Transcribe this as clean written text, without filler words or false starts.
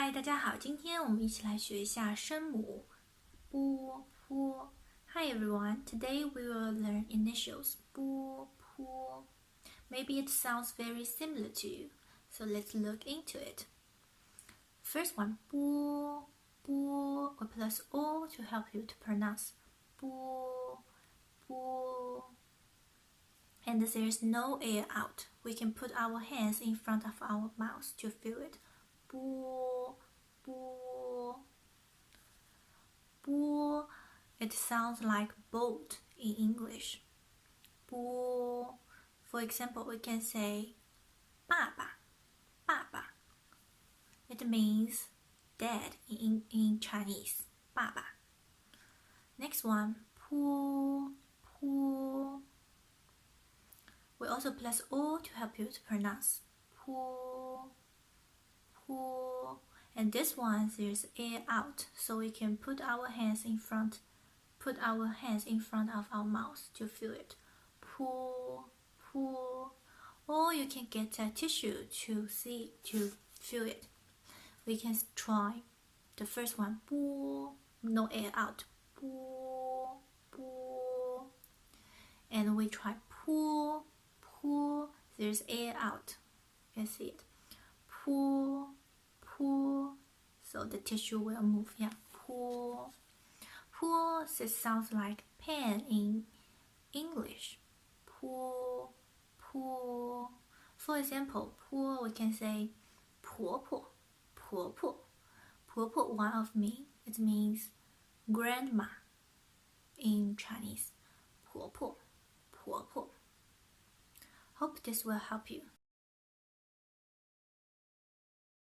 嗨，大家好，今天我们一起来学一下声母 bu, pu. Hi everyone, today we will learn initials bu, pu. Maybe it sounds very similar to you, so let's look into it. First one, bu, bu, we plus o to help you to pronounce bu, bu. And there's no air out. We can put our hands in front of our mouth to feel it. Bu, bu, bu. It sounds like boat in English. Bu. For example, we can say 爸爸,爸爸. It means dad in Chinese. 爸爸. Next one, pu, pu. We also plus o to help you to pronounce pu, pu. And this one there's air out, so we can put our hands in front of our mouth to feel it. Pu, pu. Or you can get a tissue to feel it. We can try the first one. Pu, no air out. Pu, pu. And we try pu, pu. There's air out. You can see it. Pu, pu. So the tissue will move. Yeah. Pu. Pu. This sounds like pen in English. Pu, pu. For example, pu, we can say 婆婆,婆婆. 婆婆, one of me. It means grandma in Chinese. 婆婆, 婆婆. Hope this will help you.